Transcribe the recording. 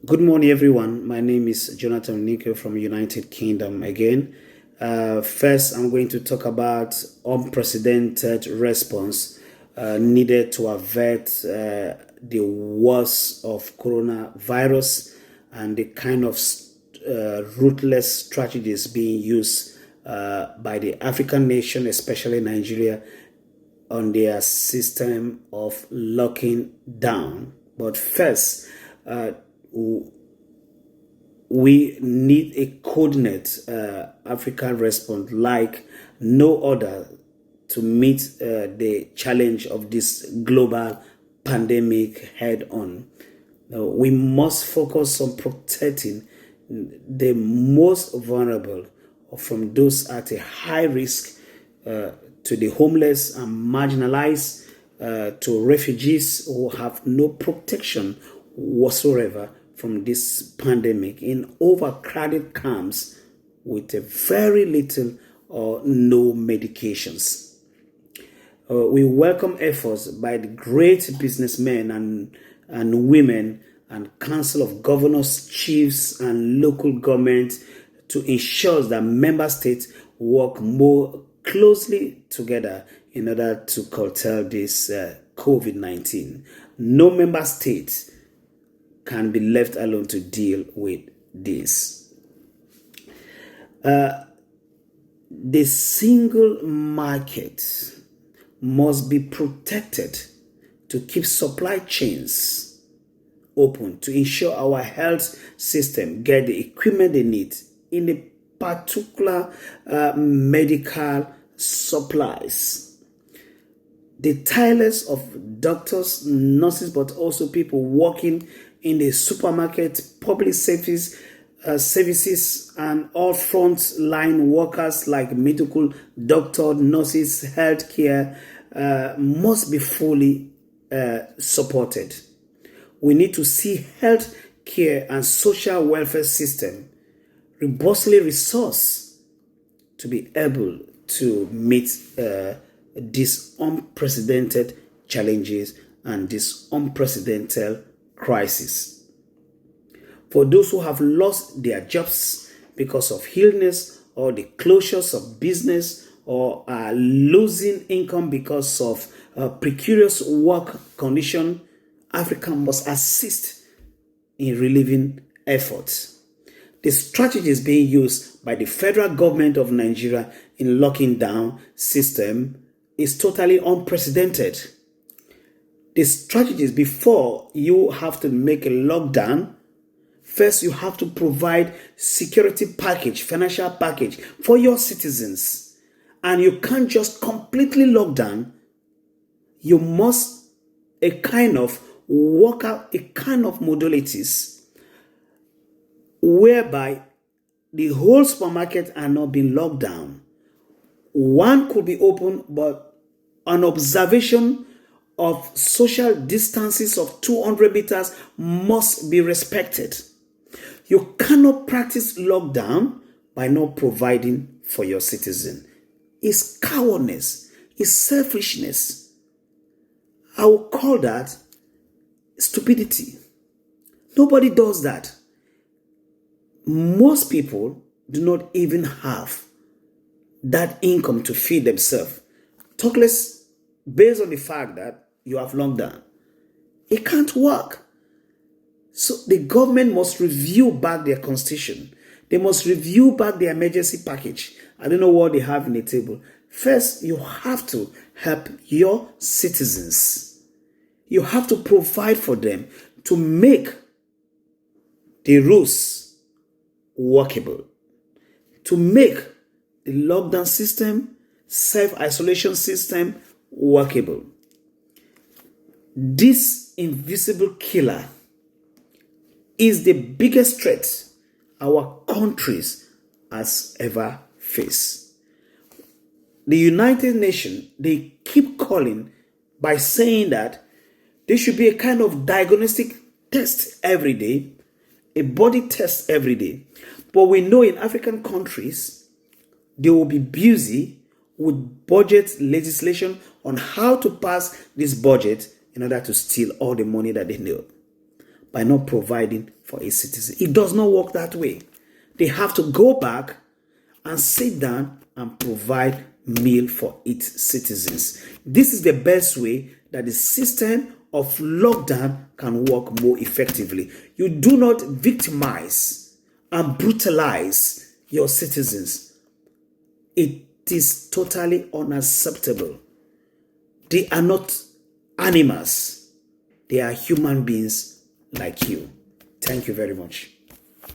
Good morning, everyone. My name is Jonathan Nico from United Kingdom again. First, I'm going to talk about unprecedented response needed to avert the worst of coronavirus and the kind of ruthless strategies being used by the African nation, especially Nigeria, on their system of locking down. But first, we need a coordinate African response like no other to meet the challenge of this global pandemic head on. We must focus on protecting the most vulnerable from those at a high risk, to the homeless and marginalized, to refugees who have no protection whatsoever from this pandemic in overcrowded camps with a very little or no medications. We welcome efforts by the great businessmen and women and Council of Governors, Chiefs, and local government to ensure that member states work more closely together in order to curtail this COVID-19. No member state can be left alone to deal with this. The single market must be protected to keep supply chains open, to ensure our health system get the equipment they need in the particular medical supplies. The tireless of doctors, nurses, but also people working in the supermarket, public services, and all front line workers like medical, doctor, nurses, healthcare must be fully supported. We need to see health care and social welfare system robustly resourced to be able to meet these unprecedented challenges and this unprecedented crisis. For those who have lost their jobs because of illness or the closures of business or are losing income because of precarious work condition, Africa must assist in relieving efforts. The strategies being used by the federal government of Nigeria in locking down system is totally unprecedented. The strategies before you have to make a lockdown, first you have to provide security package, financial package for your citizens. And you can't just completely lock down. You must work out a kind of modalities whereby the whole supermarket are not being locked down. One could be open, but an observation of social distances of 200 meters must be respected. You cannot practice lockdown by not providing for your citizen. It's cowardness. It's selfishness. I will call that stupidity. Nobody does that. Most people do not even have that income to feed themselves. Talk less based on the fact that you have lockdown. It can't work. So the government must review back their constitution. They must review back their emergency package. I don't know what they have in the table. First, you have to help your citizens. You have to provide for them to make the rules workable, to make the lockdown system, self-isolation system workable. This invisible killer is the biggest threat our countries has ever faced. The United Nations, they keep calling by saying that there should be a kind of diagnostic test every day, a body test every day. But we know in African countries, they will be busy with budget legislation on how to pass this budget in order to steal all the money that they need by not providing for its citizens. It does not work that way. They have to go back and sit down and provide meal for its citizens. This is the best way that the system of lockdown can work more effectively. You do not victimize and brutalize your citizens. It is totally unacceptable. They are not animals. They are human beings like you. Thank you very much.